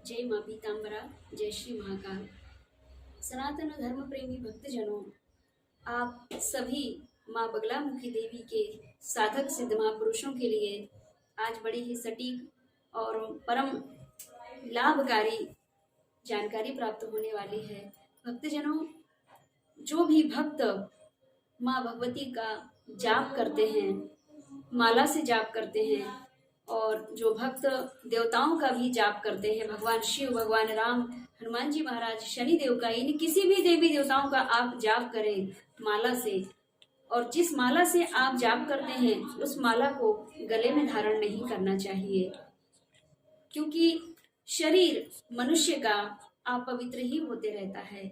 जय माँ पीताम्बरा, जय श्री महाकाल। सनातन धर्म प्रेमी भक्तजनों, आप सभी माँ बगलामुखी देवी के साधक सिद्ध महापुरुषों के लिए आज बड़ी ही सटीक और परम लाभकारी जानकारी प्राप्त होने वाली है। भक्तजनों, जो भी भक्त माँ भगवती का जाप करते हैं, माला से जाप करते हैं, और जो भक्त देवताओं का भी जाप करते हैं, भगवान शिव, भगवान राम, हनुमान जी महाराज, शनि देव का, इन किसी भी देवी देवताओं का आप जाप करें माला से, और जिस माला से आप जाप करते हैं उस माला को गले में धारण नहीं करना चाहिए, क्योंकि शरीर मनुष्य का अपवित्र ही होते रहता है,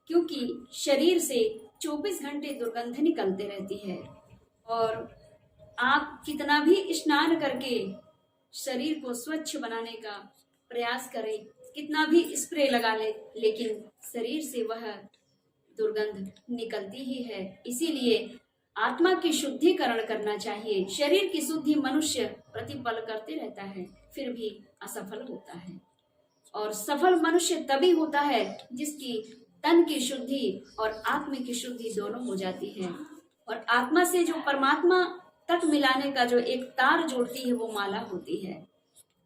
क्योंकि शरीर से 24 घंटे दुर्गंध निकलते रहती है। और आप कितना भी स्नान करके शरीर को स्वच्छ बनाने का प्रयास करें, कितना भी स्प्रे लगा ले, लेकिन शरीर से वह दुर्गंध निकलती ही है। इसीलिए आत्मा की शुद्धिकरण करना चाहिए। शरीर की शुद्धि मनुष्य प्रतिपल करते रहता है, फिर भी असफल होता है। और सफल मनुष्य तभी होता है जिसकी तन की शुद्धि और आत्मा की शुद्धि दोनों हो जाती है। और आत्मा से जो परमात्मा तक मिलाने का जो एक तार जोड़ती है वो माला होती है।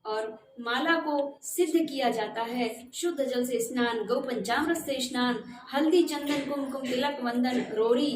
और माला को सिद्ध किया जाता है शुद्ध जल से स्नान, गौ पंचामृत से स्नान, हल्दी, चंदन, कुमकुम, तिलक, वंदन, रोरी,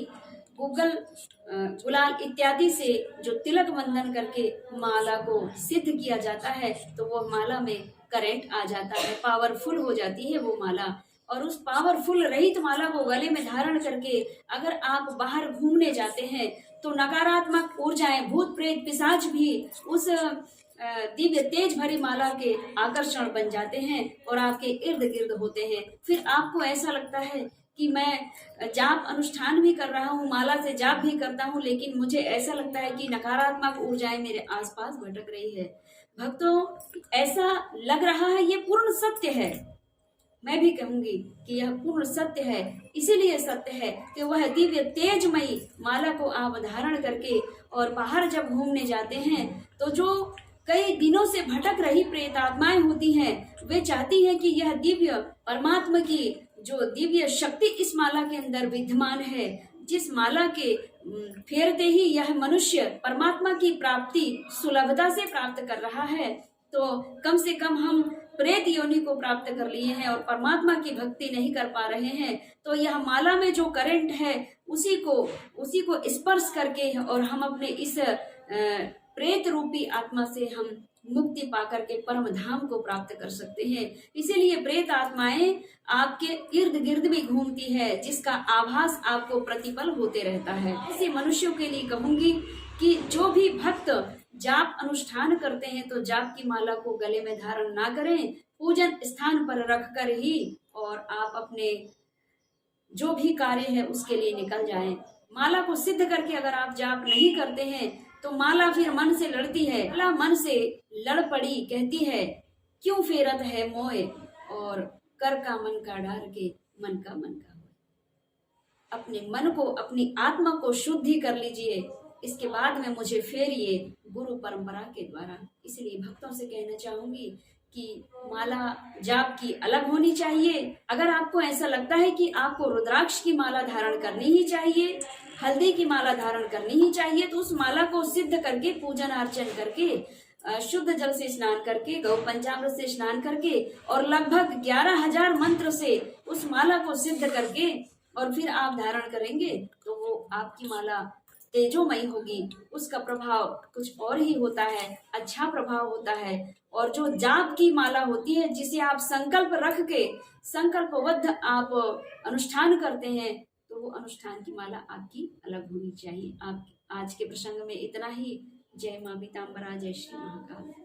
गुलाल इत्यादि से जो तिलक वंदन करके माला को सिद्ध किया जाता है, तो वो माला में करंट आ जाता है, पावरफुल हो जाती है वो माला। और उस पावरफुल रहित माला को गले में धारण करके अगर आप बाहर घूमने जाते हैं तो नकारात्मक ऊर्जाएं, भूत प्रेत पिशाच भी उस दिव्य तेज भरी माला के आकर्षण बन जाते हैं और आपके इर्द गिर्द होते हैं। फिर आपको ऐसा लगता है कि मैं जाप अनुष्ठान भी कर रहा हूँ, माला से जाप भी करता हूँ, लेकिन मुझे ऐसा लगता है कि नकारात्मक ऊर्जाएं मेरे आसपास भटक रही है। भक्तों, ऐसा लग रहा है, ये पूर्ण सत्य है। मैं भी कहूंगी कि यह पूर्ण सत्य है। इसीलिए सत्य है कि वह दिव्य तेजमयी माला को आप धारण करके और बाहर जब घूमने जाते हैं तो जो कई दिनों से भटक रही प्रेत आत्माएं होती हैं, वे चाहती हैं कि यह दिव्य परमात्मा की जो दिव्य शक्ति इस माला के अंदर विद्यमान है, जिस माला के फेरते ही यह मनुष्य परमात्मा की प्राप्ति सुलभता से प्राप्त कर रहा है, तो कम से कम हम प्रेत योनि को प्राप्त कर लिए हैं और परमात्मा की भक्ति नहीं कर पा रहे हैं, तो यह माला में जो करंट है उसी को स्पर्श करके और हम अपने इस प्रेत रूपी आत्मा से हम मुक्ति पाकर के परम धाम को प्राप्त कर सकते हैं। इसीलिए प्रेत आत्माएं आपके इर्द गिर्द भी घूमती है, जिसका आभास आपको प्रतिपल होते रहता है। ऐसे मनुष्यों के लिए कहूंगी कि जो भी भक्त जाप अनुष्ठान करते हैं तो जाप की माला को गले में धारण ना करें, पूजन स्थान पर रखकर ही और आप अपने जो भी कार्य है उसके लिए निकल जाएं। माला को सिद्ध करके अगर आप जाप नहीं करते हैं तो माला फिर मन से लड़ती है। माला मन से लड़ पड़ी, कहती है क्यों फेरत है मोए, और कर का मन का डार के मन का हो। अपने मन को, अपनी आत्मा को शुद्धि कर लीजिए, इसके बाद में मुझे फेरिए गुरु परंपरा के द्वारा। इसलिए भक्तों से कहना चाहूंगी कि माला जाप की अलग होनी चाहिए। अगर आपको ऐसा लगता है कि आपको रुद्राक्ष की माला धारण करनी ही चाहिए, हल्दी की माला धारण करनी ही चाहिए, तो उस माला को सिद्ध करके, पूजन अर्चन करके, शुद्ध जल से स्नान करके, गौ पंचामृत से स्नान करके और लगभग 11,000 मंत्र से उस माला को सिद्ध करके और फिर आप धारण करेंगे तो वो आपकी माला तेजोमयी होगी। उसका प्रभाव कुछ और ही होता है, अच्छा प्रभाव होता है। और जो जाप की माला होती है, जिसे आप संकल्प रख के संकल्पबद्ध आप अनुष्ठान करते हैं, तो वो अनुष्ठान की माला आपकी अलग होनी चाहिए। आप आज के प्रसंग में इतना ही। जय मां पीताम्बरा, जय श्री महाकाल।